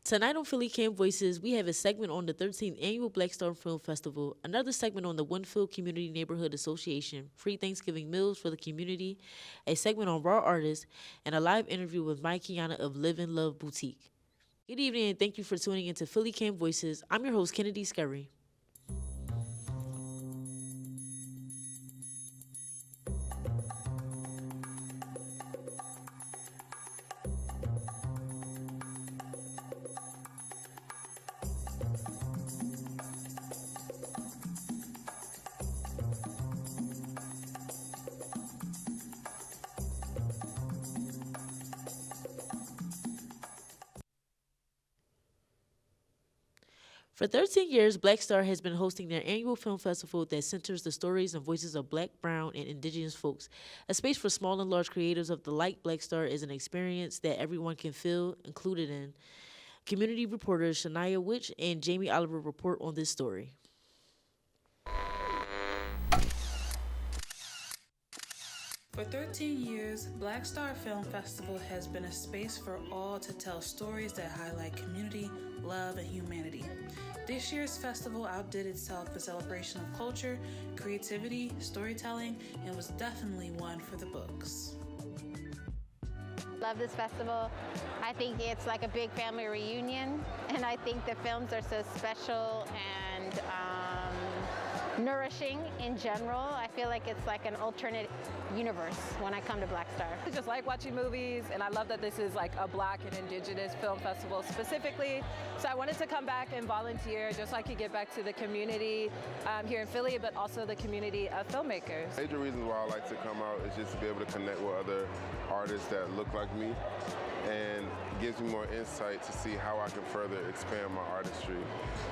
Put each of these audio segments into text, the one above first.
Tonight on PhillyCAM Voices, we have a segment on the 13th Annual Black Star Film Festival, another segment on the Winfield Community Neighborhood Association, free Thanksgiving meals for the community, a segment on raw artists, and a live interview with Mike Kiana of Live and Love Boutique. Good evening and thank you for tuning into PhillyCAM Voices. I'm your host, Kennedy Scurry. For 13 years, Black Star has been hosting their annual film festival that centers the stories and voices of Black, Brown, and Indigenous folks. A space for small and large creatives of the like. Black Star is an experience that everyone can feel included in. Community reporters Shania Witch and Jamie Oliver report on this story. For 13 years, Black Star Film Festival has been a space for all to tell stories that highlight community, love, and humanity. This year's festival outdid itself for celebration of culture, creativity, storytelling, and was definitely one for the books. Love this festival. I think it's like a big family reunion, and I think the films are so special and nourishing in general. I feel like it's like an alternate universe when I come to Black Star. I just like watching movies, and I love that this is like a Black and Indigenous film festival specifically. So I wanted to come back and volunteer just so I could get back to the community here in Philly, but also the community of filmmakers. Major reasons why I like to come out is just to be able to connect with other artists that look like me, and gives me more insight to see how I can further expand my artistry.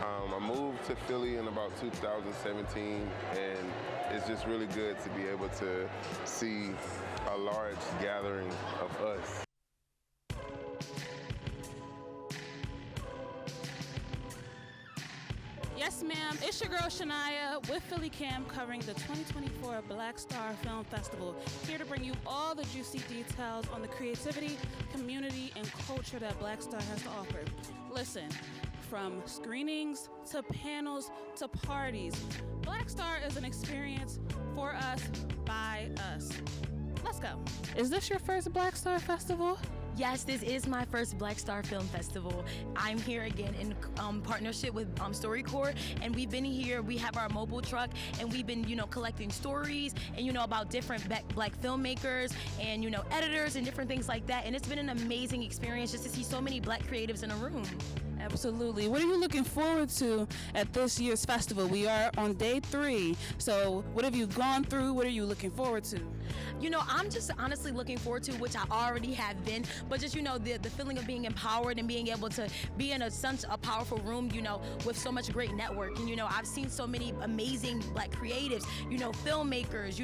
I moved to Philly in about 2017, and it's just really good to be able to see a large gathering of us. Yes, ma'am. It's your girl Shania with PhillyCAM covering the 2024 Black Star Film Festival. Here to bring you all the juicy details on the creativity, community, and culture that Black Star has to offer. Listen, from screenings to panels to parties, Black Star is an experience for us, by us. Let's go. Is this your first Black Star Festival? Yes, this is my first Black Star Film Festival. I'm here again in partnership with StoryCorps, and we've been here. We have our mobile truck, and we've been, collecting stories and, about different Black filmmakers and, editors and different things like that. And it's been an amazing experience just to see so many Black creatives in a room. Absolutely. What are you looking forward to at this year's festival? We are on day 3. So what have you gone through? What are you looking forward to? I'm just honestly looking forward to, which I already have been, but just, the feeling of being empowered and being able to be in such a powerful room, with so much great network. And, I've seen so many amazing Black creatives, filmmakers,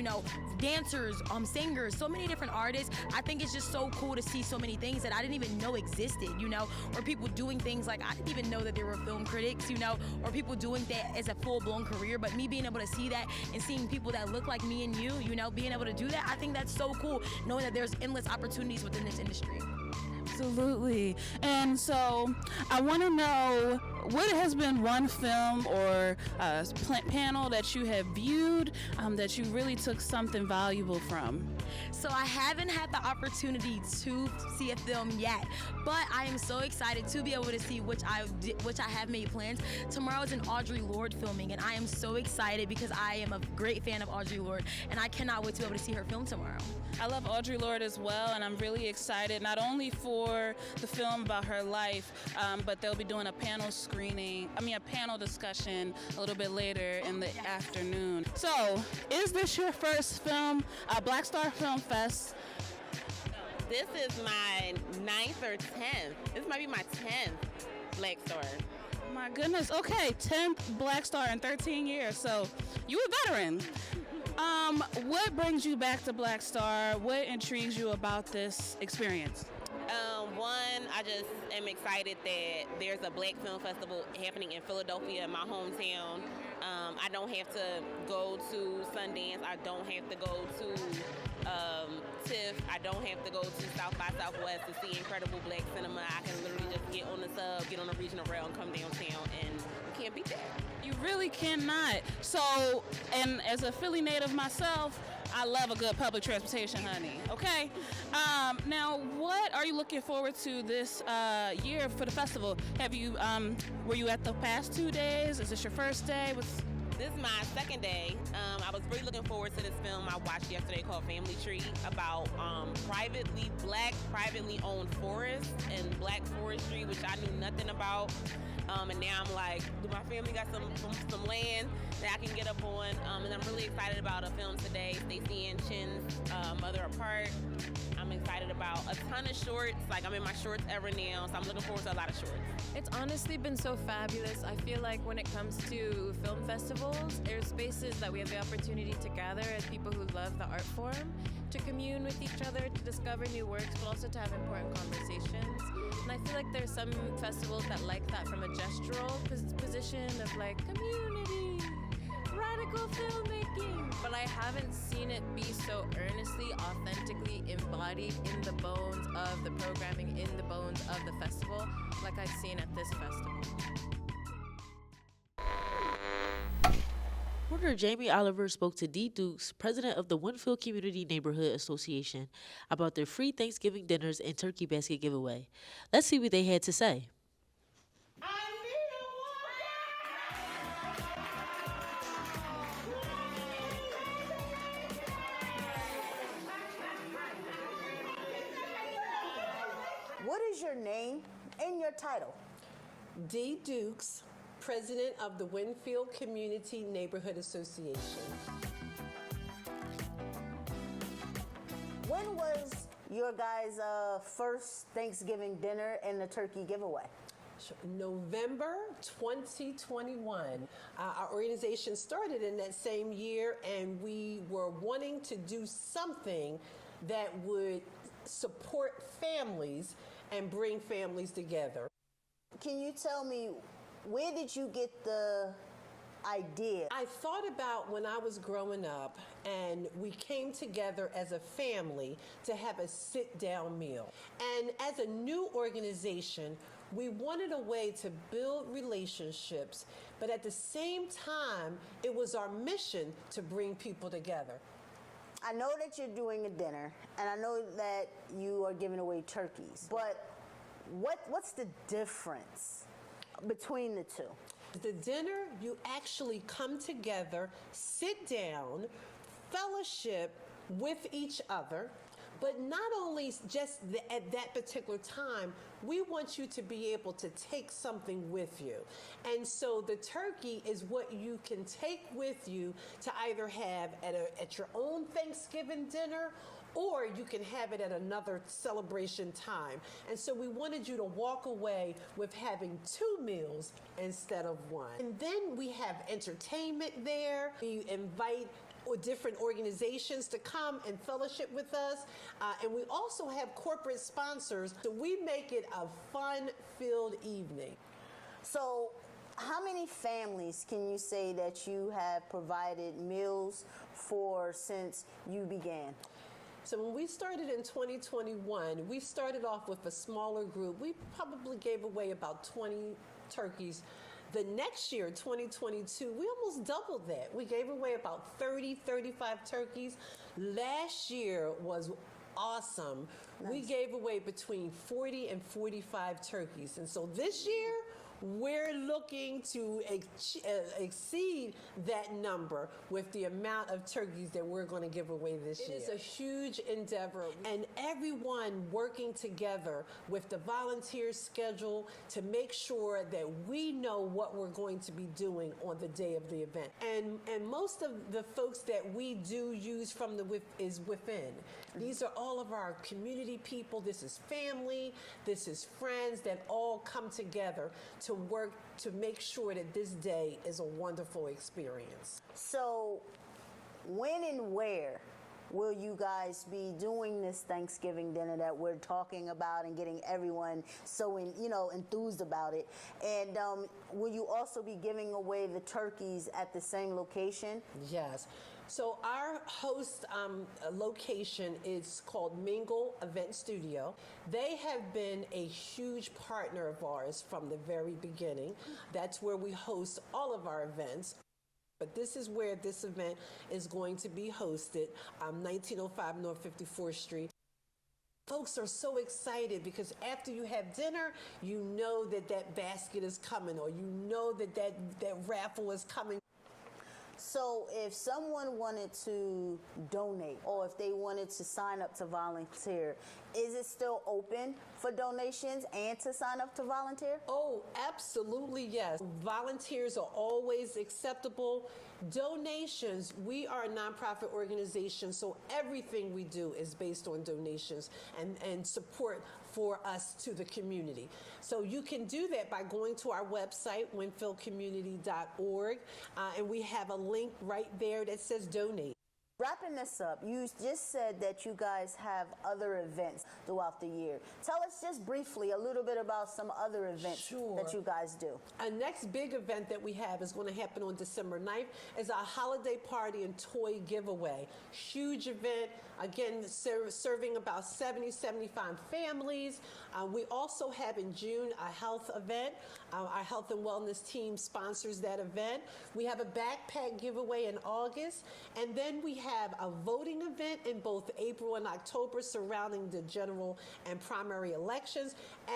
dancers, singers, so many different artists. I think it's just so cool to see so many things that I didn't even know existed, or people doing things like I didn't even know that there were film critics, or people doing that as a full-blown career. But me being able to see that and seeing people that look like me and you, being able to do that, I think that's so cool, knowing that there's endless opportunities within this industry. Absolutely. And so I want to know, what has been one film or panel that you have viewed that you really took something valuable from? So I haven't had the opportunity to see a film yet, but I am so excited to be able to see which I have made plans. Tomorrow is an Audre Lorde filming, and I am so excited because I am a great fan of Audre Lorde, and I cannot wait to be able to see her film tomorrow. I love Audre Lorde as well, and I'm really excited not only for the film about her life, but they'll be doing a panel discussion a little bit later in the afternoon. So, is this your first film, Black Star Film Fest? This is my 9th or 10th. This might be my 10th Black Star. My goodness. Okay, 10th Black Star in 13 years. So, you a veteran. What brings you back to Black Star? What intrigues you about this experience? One, I just am excited that there's a Black Film Festival happening in Philadelphia, my hometown. I don't have to go to Sundance. I don't have to go to TIFF. I don't have to go to South by Southwest to see incredible black cinema. I can literally just get on the sub, get on a regional rail, and come downtown, and you can't beat that. You really cannot. So, and as a Philly native myself, I love a good public transportation, honey. Okay. Now, what are you looking forward to this year for the festival? Have you were you at the past 2 days? Is this your first day? This is my second day. I was really looking forward to this film I watched yesterday called Family Tree about privately owned forests and black forestry, which I knew nothing about. And now I'm like, do my family got some land that I can get up on? And I'm really excited about a film today, Stacey and Chin's Mother Apart. I'm excited about a ton of shorts. Like, I'm in my shorts ever now, so I'm looking forward to a lot of shorts. It's honestly been so fabulous. I feel like when it comes to film festivals, there's spaces that we have the opportunity to gather as people who love the art form, to commune with each other, to discover new works, but also to have important conversations. And I feel like there's some festivals that like that from a gestural position of like community, radical filmmaking. But I haven't seen it be so earnestly, authentically embodied in the bones of the programming, in the bones of the festival, like I've seen at this festival. Reporter Jamie Oliver spoke to Dee Dukes, president of the Winfield Community Neighborhood Association, about their free Thanksgiving dinners and turkey basket giveaway. Let's see what they had to say. What is your name and your title? Dee Dukes, president of the Winfield Community Neighborhood Association. When was your guys' first Thanksgiving dinner and the turkey giveaway? November 2021. Our organization started in that same year, and we were wanting to do something that would support families and bring families together. Can you tell me, where did you get the idea? I thought about when I was growing up, and we came together as a family to have a sit-down meal. And as a new organization, we wanted a way to build relationships, but at the same time, it was our mission to bring people together. I know that you're doing a dinner, and I know that you are giving away turkeys, but what's the difference between the two? The dinner, you actually come together, sit down, fellowship with each other, but not only just at that particular time, we want you to be able to take something with you. And so the turkey is what you can take with you to either have at your own Thanksgiving dinner, or you can have it at another celebration time. And so we wanted you to walk away with having 2 meals instead of 1. And then we have entertainment there. We invite different organizations to come and fellowship with us. And we also have corporate sponsors. So we make it a fun-filled evening. So how many families can you say that you have provided meals for since you began? So when we started in 2021, we started off with a smaller group. We probably gave away about 20 turkeys. The next year, 2022, we almost doubled that. We gave away about 30, 35 turkeys. Last year was awesome. Nice. We gave away between 40 and 45 turkeys. And so this year, we're looking to exceed that number with the amount of turkeys that we're going to give away this year. It is a huge endeavor, and everyone working together with the volunteer schedule to make sure that we know what we're going to be doing on the day of the event. And most of the folks that we do use from is within. These are all of our community people. This is family. This is friends that all come together to work to make sure that this day is a wonderful experience. So when and where will you guys be doing this Thanksgiving dinner that we're talking about and getting everyone so enthused about it? And will you also be giving away the turkeys at the same location? Yes. So our host location is called Mingle Event Studio. They have been a huge partner of ours from the very beginning. That's where we host all of our events. But this is where this event is going to be hosted, 1905 North 54th Street. Folks are so excited because after you have dinner, you know that that basket is coming, or you know that that raffle is coming. So if someone wanted to donate or if they wanted to sign up to volunteer, is it still open for donations and to sign up to volunteer? Oh, absolutely, yes. Volunteers are always acceptable. Donations, we are a nonprofit organization, so everything we do is based on donations and support for us to the community. So you can do that by going to our website, winfieldcommunity.org, and we have a link right there that says donate. Wrapping this up, you just said that you guys have other events throughout the year. Tell us just briefly a little bit about some other events that you guys do. Our next big event that we have is going to happen on December 9th is our holiday party and toy giveaway. Huge event, again, serving about 70, 75 families. We also have in June a health event. Our health and wellness team sponsors that event. We have a backpack giveaway in August, and then we have a voting event in both April and October surrounding the general and primary elections.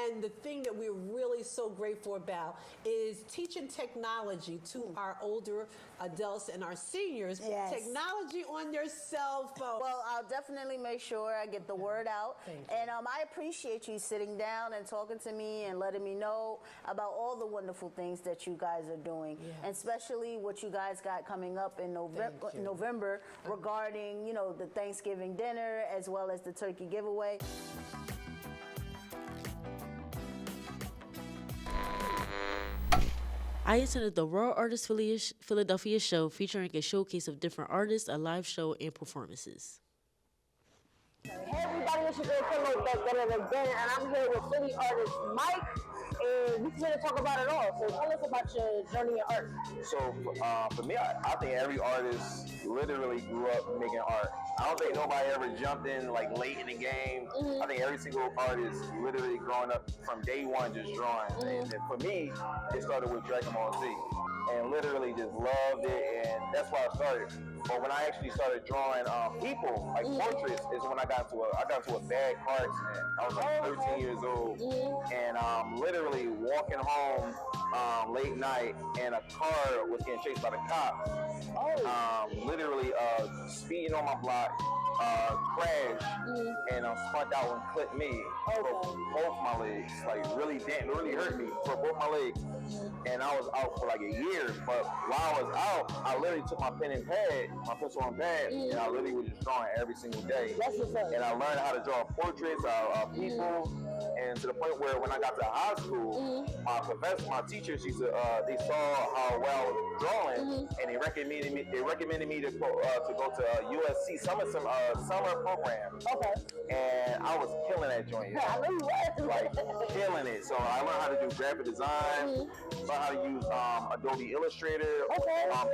And the thing that we're really so grateful about is teaching technology to our older adults and our seniors. Yes. Technology on their cell phone. Well, I'll definitely make sure I get the word out. Thank you. And I appreciate you sitting down and talking to me and letting me know about all the wonderful things that you guys are doing, and especially what you guys got coming up in November regarding, the Thanksgiving dinner as well as the turkey giveaway. I attended the Raw Artists Philadelphia show featuring a showcase of different artists, a live show, and performances. Hey everybody, it's your girl Philly again, and I'm here with Philly artist Mike, and we're here to talk about it all. So tell us about your journey in art. So for me, I think every artist literally grew up making art. I don't think nobody ever jumped in like late in the game. I think every single artist literally growing up from day one just drawing. And for me, it started with Dragon Ball Z. And literally just loved it, and that's why I started. But when I actually started drawing people, like portraits, is when I got into a bad car accident. I was like 13 years old, and literally walking home late night, and a car was getting chased by the cops. Literally speeding on my block, crashed, and spun out and clipped me. Broke both my legs, like really hurt me for both my legs. And I was out for like a year, but while I was out, I literally took my pen and pad, my pencil and pad, and I literally was just drawing every single day. And I learned how to draw portraits of people, and to the point where when I got to high school, my teachers they saw how well I was drawing, and they recommended me to go to USC summer program. And I was killing that joint. Like killing it. So I learned how to do graphic design, learned how to use Adobe Illustrator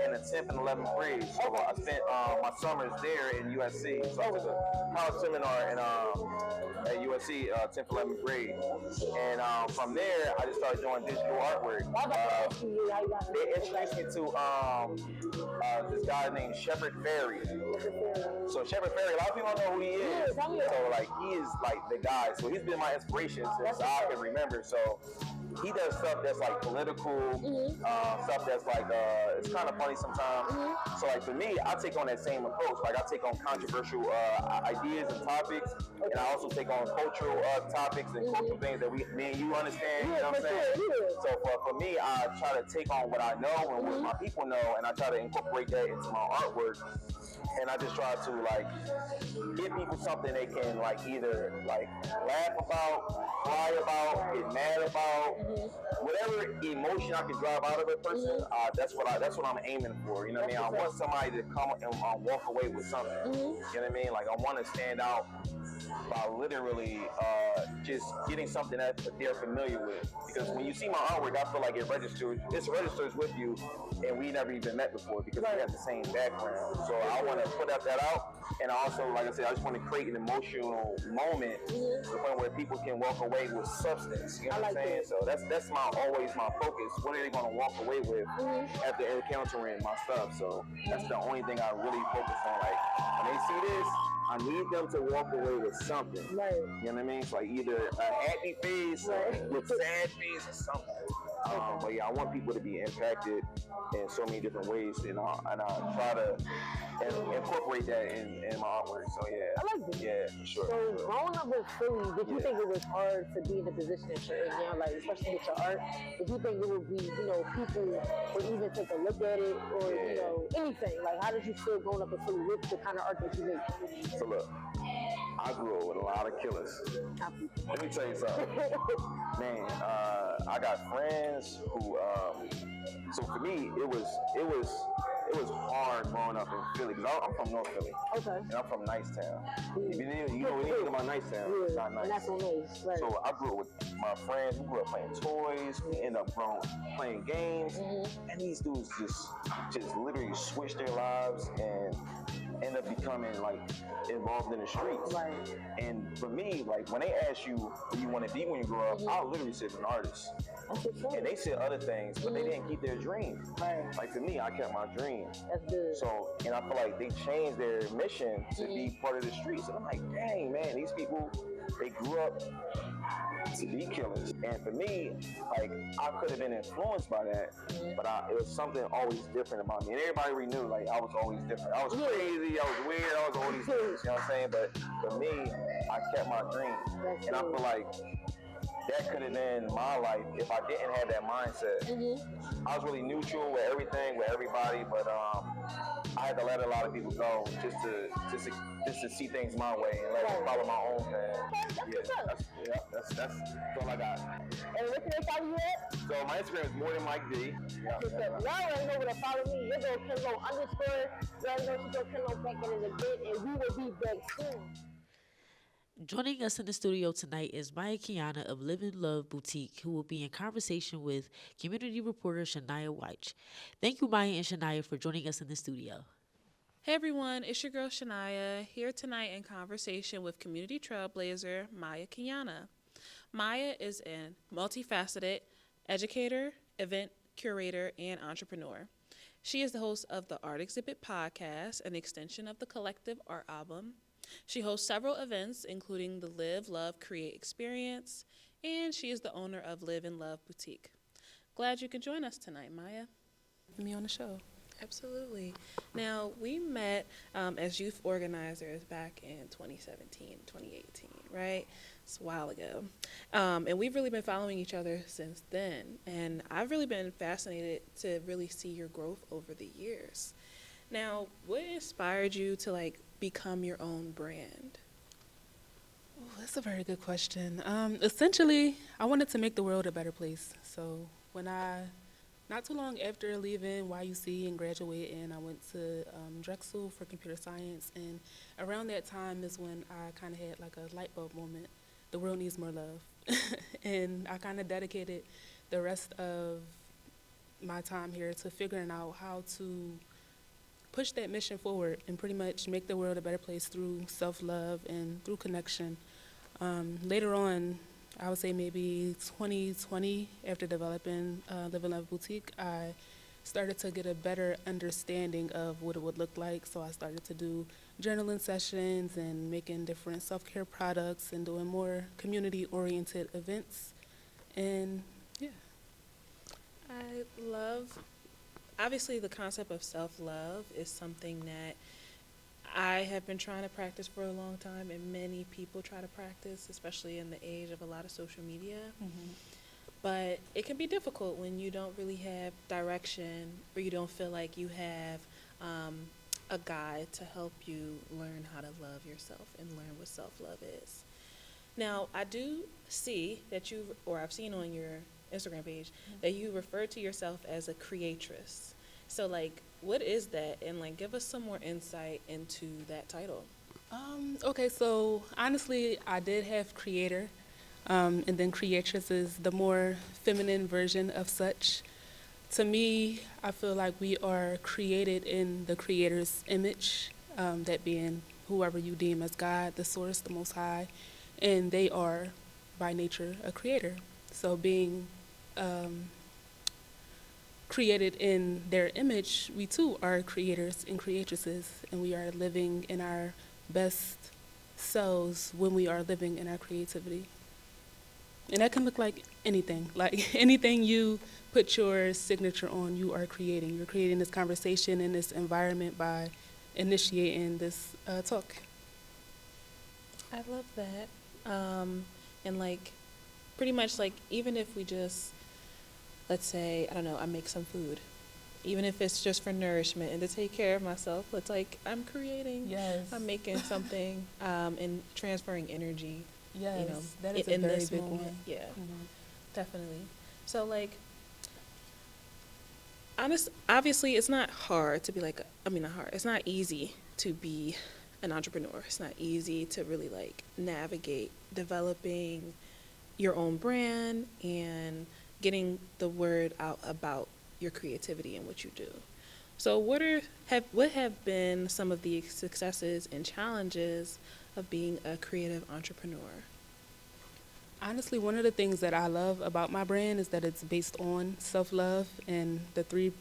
in the 10th and 11th grade. So I spent my summers there in USC. So I took a college seminar at USC 10th, 11th grade. And from there, I just started doing digital artwork. They introduced me to this guy named Shepard Fairey. So Shepard Fairey, a lot of people don't know who he is. So like he is like the guy. So he's been my inspiration since I can remember. So he does stuff that's like political, stuff that's like it's kind of funny sometimes. So like for me, I take on that same approach. Like I take on controversial ideas and topics, and I also take on cultural topics and cultural things that me and you understand. You know what I'm saying? So for me, I try to take on what I know and my people know, and I try to incorporate that into my artwork. And I just try to like give people something they can like either like laugh about, cry about, get mad about, whatever emotion I can drive out of a person. That's what I'm aiming for. You know what I mean? I want somebody to come and walk away with something. You know what I mean? Like I want to stand out by literally just getting something that they're familiar with. Because when you see my artwork, I feel like it registers with you, and we never even met before because we have the same background. So I want to put that out, and also, like I said, I just want to create an emotional moment to the point where people can walk away with substance. You know what I'm saying? So that's always my focus. What are they going to walk away with after encountering my stuff? So that's the only thing I really focus on. Like when they see this, I need them to walk away with something. Right. You know what I mean? It's like either a happy face or with sad face or something. But yeah, I want people to be impacted in so many different ways, and I try to incorporate that in my artwork. So yeah, I like this. Yeah, for sure. So growing up in Philly, did you think it was hard to be in the position that you're in now, like especially with your art? Did you think it would be, people would even take a look at it, or anything? Like, how did you feel growing up in Philly with the kind of art that you make? So look, I grew up with a lot of killers. Let me tell you something. Man, I got friends who, so for me, it was hard growing up in Philly, because I'm from North Philly. Okay. And I'm from Nicetown. If you know anything about Nicetown, it's not nice. And that's on nice, right. So I grew up with my friends. We grew up playing toys. We ended up playing games. And these dudes just literally switched their lives and end up becoming like involved in the streets. Right. And for me, like when they ask you what you want to be when you grow up, I literally said an artist. And they said other things, but they didn't keep their dream. Right. Like for me, I kept my dream. That's good. So, and I feel like they changed their mission to be part of the streets. And I'm like, dang, man, these people, they grew up to be killers. And for me, like, I could have been influenced by that, but it was something always different about me. And everybody already knew, like, I was always different. I was crazy, I was weird, I was all these things, you know what I'm saying? But for me, I kept my dream. And I feel like that could have been my life if I didn't have that mindset. I was really neutral with everything, with everybody, but I had to let a lot of people go just to see things my way and let me follow my own path. That's all I got. And where can they follow you at? So my Instagram is more than Mike D. Y'all already know where to follow me. Your girl Kenlo _ y'all know she go Kenlo back in a bit, and we will be back soon. Joining us in the studio tonight is Maya Kiana of Live and Love Boutique, who will be in conversation with community reporter Shania White. Thank you, Maya and Shania, for joining us in the studio. Hey everyone, it's your girl Shania, here tonight in conversation with community trailblazer Maya Kiana. Maya is a multifaceted educator, event curator, and entrepreneur. She is the host of the Art Exhibit podcast, an extension of the Collective Art Album. She hosts several events, including the Live, Love, Create experience, and she is the owner of Live and Love Boutique. Glad you could join us tonight, Maya. Me on the show. Absolutely. Now, we met as youth organizers back in 2017, 2018, right? It's a while ago. And we've really been following each other since then. And I've really been fascinated to really see your growth over the years. Now, what inspired you to, become your own brand? Oh, that's a very good question. Essentially, I wanted to make the world a better place. So when not too long after leaving YUC and graduating, I went to Drexel for computer science, and around that time is when I kind of had like a light bulb moment. The world needs more love. And I kind of dedicated the rest of my time here to figuring out how to push that mission forward and pretty much make the world a better place through self-love and through connection. Later on, I would say maybe 2020, after developing Live and Love Boutique, I started to get a better understanding of what it would look like. So I started to do journaling sessions and making different self-care products and doing more community-oriented events. And yeah. I love, obviously the concept of self-love is something that I have been trying to practice for a long time, and many people try to practice, especially in the age of a lot of social media. but it can be difficult when you don't really have direction or you don't feel like you have a guide to help you learn how to love yourself and learn what self-love is. Now, I do see that I've seen on your Instagram page that you refer to yourself as a creatress. So, like, what is that? And, like, give us some more insight into that title. Okay, so honestly, I did have creator, and then creatress is the more feminine version of such. To me, I feel like we are created in the creator's image, that being whoever you deem as God, the source, the most high, and they are by nature a creator. So being created in their image, we too are creators and creatresses, and we are living in our best selves when we are living in our creativity. And that can look like anything. Like anything you put your signature on, you are creating. You're creating this conversation in this environment by initiating this talk. I love that. And like, pretty much like, even if we just, let's say, I don't know, I make some food, even if it's just for nourishment and to take care of myself, it's like I'm creating, Yes. I'm making something, and transferring energy. Yes, You know, that is in a very this big moment. one. Yeah, Mhm. definitely. So like, obviously, it's not hard to be like, not hard. It's not easy to be an entrepreneur. It's not easy to really like navigate developing your own brand and getting the word out about your creativity and what you do. So what have been some of the successes and challenges of being a creative entrepreneur? Honestly, one of the things that I love about my brand is that it's based on self-love, and the three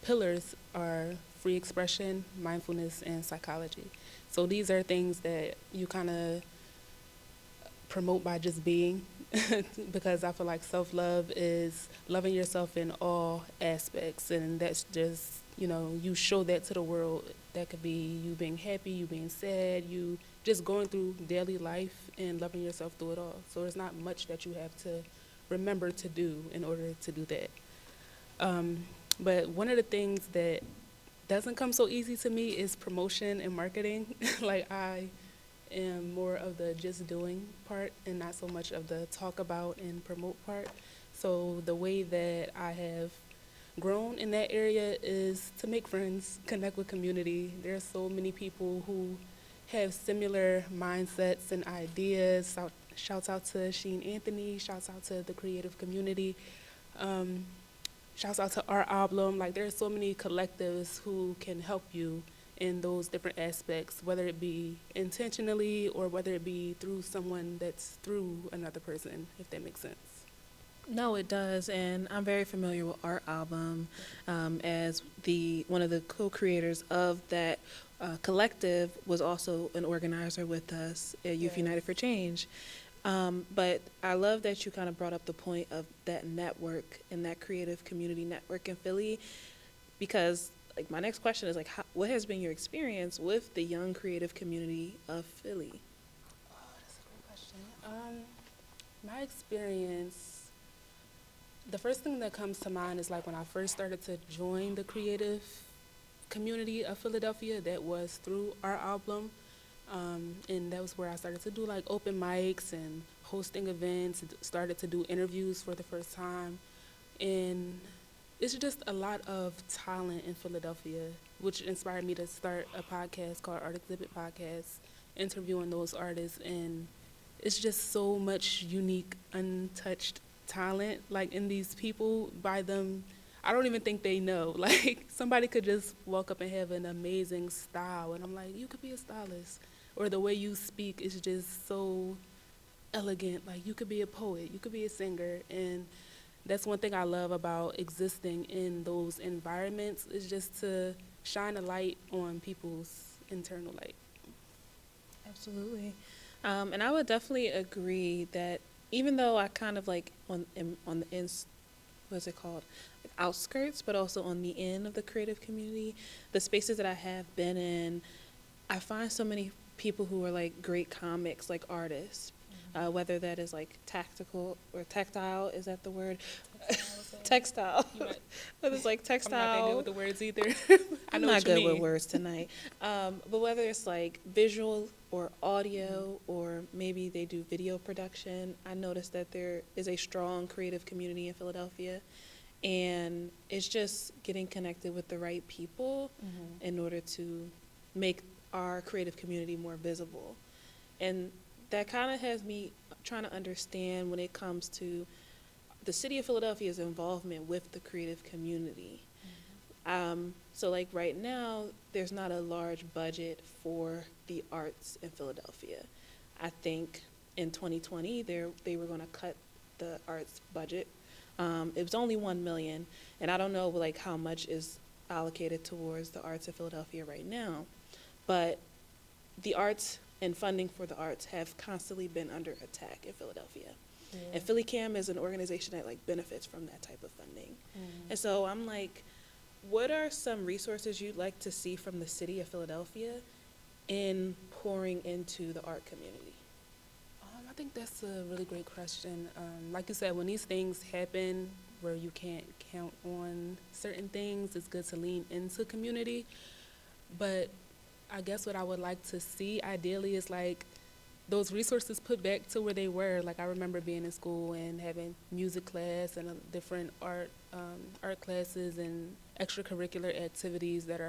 pillars are free expression, mindfulness, and psychology. So these are things that you kind of promote by just being, because I feel like self-love is loving yourself in all aspects, and that's just, you show that to the world. That could be you being happy, you being sad, you just going through daily life and loving yourself through it all. So there's not much that you have to remember to do in order to do that. But one of the things that doesn't come so easy to me is promotion and marketing. Like I am more of the just doing part and not so much of the talk about and promote part. So the way that I have grown in that area is to make friends, connect with community. There are so many people who have similar mindsets and ideas. Shouts out to Sheen Anthony, shouts out to the creative community, shouts out to our album. Like there are so many collectives who can help you in those different aspects, whether it be intentionally or whether it be through someone that's through another person, if that makes sense. No, it does, and I'm very familiar with Art Album, as one of the co-creators of that collective. Was also an organizer with us at Youth United for Change. But I love that you kind of brought up the point of that network and that creative community network in Philly, because like my next question is like, what has been your experience with the young creative community of Philly? Oh, that's a great question. My experience, the first thing that comes to mind is like when I first started to join the creative community of Philadelphia, that was through our album. And that was where I started to do like open mics and hosting events, started to do interviews for the first time. And it's just a lot of talent in Philadelphia, which inspired me to start a podcast called Art Exhibit Podcast, interviewing those artists. And it's just so much unique, untouched talent, like in these people. By them, I don't even think they know. Like somebody could just walk up and have an amazing style, and I'm like, you could be a stylist. Or the way you speak is just so elegant. Like you could be a poet, you could be a singer. And that's one thing I love about existing in those environments, is just to shine a light on people's internal light. Absolutely. And I would definitely agree that even though I kind of like on the what's it called, like outskirts, but also on the end of the creative community, the spaces that I have been in, I find so many people who are like great comics, like artists, whether that is like tactical or tactile, is that the word? Textile. Whether it's like textile. I'm not that good with the words either. I'm not good with words tonight. But whether it's like visual or audio, or maybe they do video production, I noticed that there is a strong creative community in Philadelphia. And it's just getting connected with the right people in order to make our creative community more visible. And that kind of has me trying to understand when it comes to the city of Philadelphia's involvement with the creative community. So like right now, there's not a large budget for the arts in Philadelphia. I think in 2020, they were gonna cut the arts budget. It was only $1 million, and I don't know like how much is allocated towards the arts in Philadelphia right now, but the arts and funding for the arts have constantly been under attack in Philadelphia. And PhillyCAM is an organization that like benefits from that type of funding. And so I'm like, what are some resources you'd like to see from the city of Philadelphia in pouring into the art community? I think that's a really great question. Like you said, when these things happen where you can't count on certain things, it's good to lean into community. But I guess what I would like to see ideally is like those resources put back to where they were. Like I remember being in school and having music class and different art classes and extracurricular activities that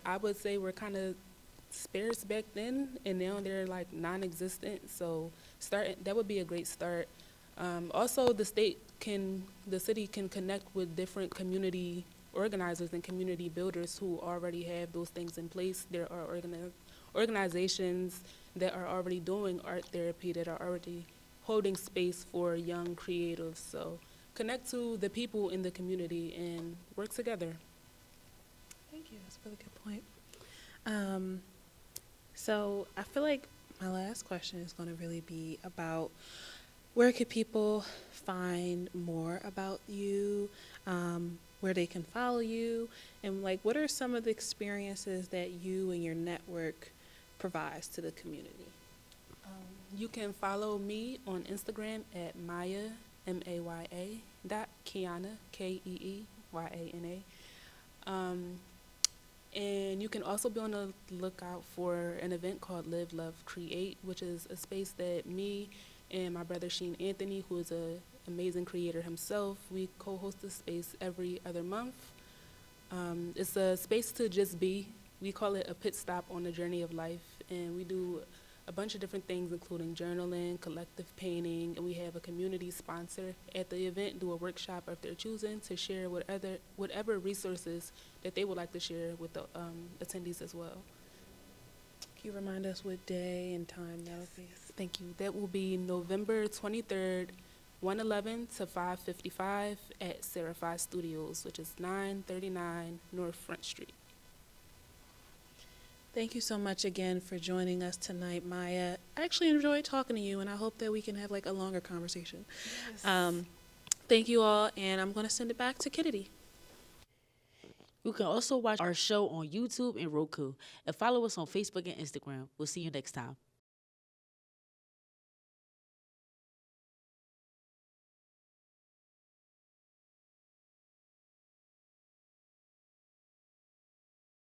I would say were kind of sparse back then, and now they're like non-existent. So that would be a great start. Also, the city can connect with different community organizers and community builders who already have those things in place. There are organizations that are already doing art therapy, that are already holding space for young creatives. So connect to the people in the community and work together. Thank you. That's a really good point. So I feel like my last question is going to really be about where could people find more about you, where they can follow you, and like what are some of the experiences that you and your network provides to the community? You can follow me on Instagram at Maya, M-A-Y-A, Keeyana, Keeyana. And you can also be on the lookout for an event called Live, Love, Create, which is a space that me and my brother Sheen Anthony, who is an amazing creator himself, we co-host this space every other month. It's a space to just be. We call it a pit stop on the journey of life, and we do a bunch of different things, including journaling, collective painting, and we have a community sponsor at the event do a workshop if they're choosing to share whatever resources that they would like to share with the attendees as well. Can you remind us what day and time that will be? Thank you. That will be November 23rd, 1:11 to 5:55 at Serify Studios, which is 939 North Front Street. Thank you so much again for joining us tonight, Maya. I actually enjoyed talking to you, and I hope that we can have like a longer conversation. Yes. Thank you all, and I'm going to send it back to Kennedy. You can also watch our show on YouTube and Roku, and follow us on Facebook and Instagram. We'll see you next time.